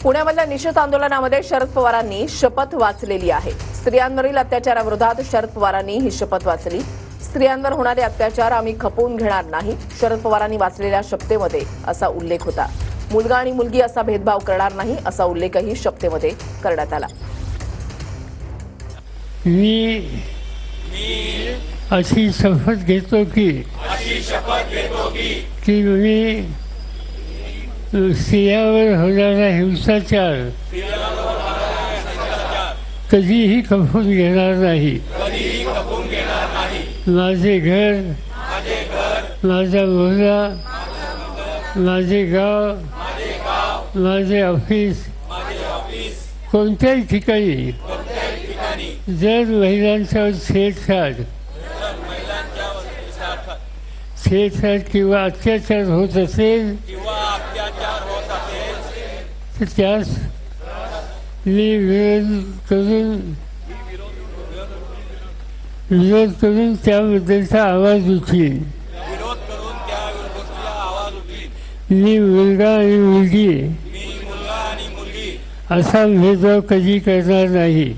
पुण्यामधल्या निषेध आंदोलनामध्ये शरद पवारांनी शपथ वाचलेली आहे। स्त्रियांवरील अत्याचाराविरोधात शरद पवारांनी ही शपथ वाचली। स्त्रियांवर होणारे अत्याचार आम्ही खपवून घेणार नाही, शरद पवारांनी वाचलेल्या शपथेमध्ये असा उल्लेख होता। मुलगा आणि मुलगी असा भेदभाव करणार नाही असा उल्लेखही शपथेमध्ये करण्यात आला। मी अशी शपथ घेतो की मी स्त्रियांवर होणारा हिंसाचार कधीही खपवून घेणार नाही। माझे घर, माझा मुलगा, माझे गाव, माझे ऑफिस, कोणत्याही ठिकाणी जर महिलांच्यावर छेडछाड किंवा अत्याचार होत असेल तर त्यास मी विरोध करून त्याबद्दलचा आवाज उठवीन। मी मुलगा आणि मुलगी असा भेदभाव कधी करणार नाही,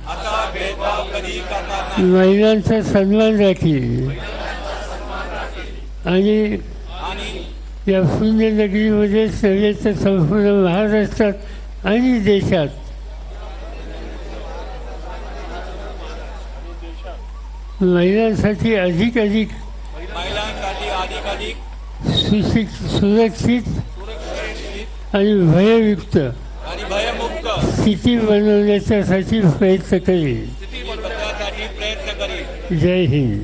महिलांचा सन्मान राखील आणि या पुण्यनगरीमध्ये सगळ्याच संपूर्ण महाराष्ट्रात आणि देशात महिलांसाठी अधिक सुरक्षित आणि भयमुक्त स्थिती बनवण्यासाठी प्रयत्न करेल। जय हिंद।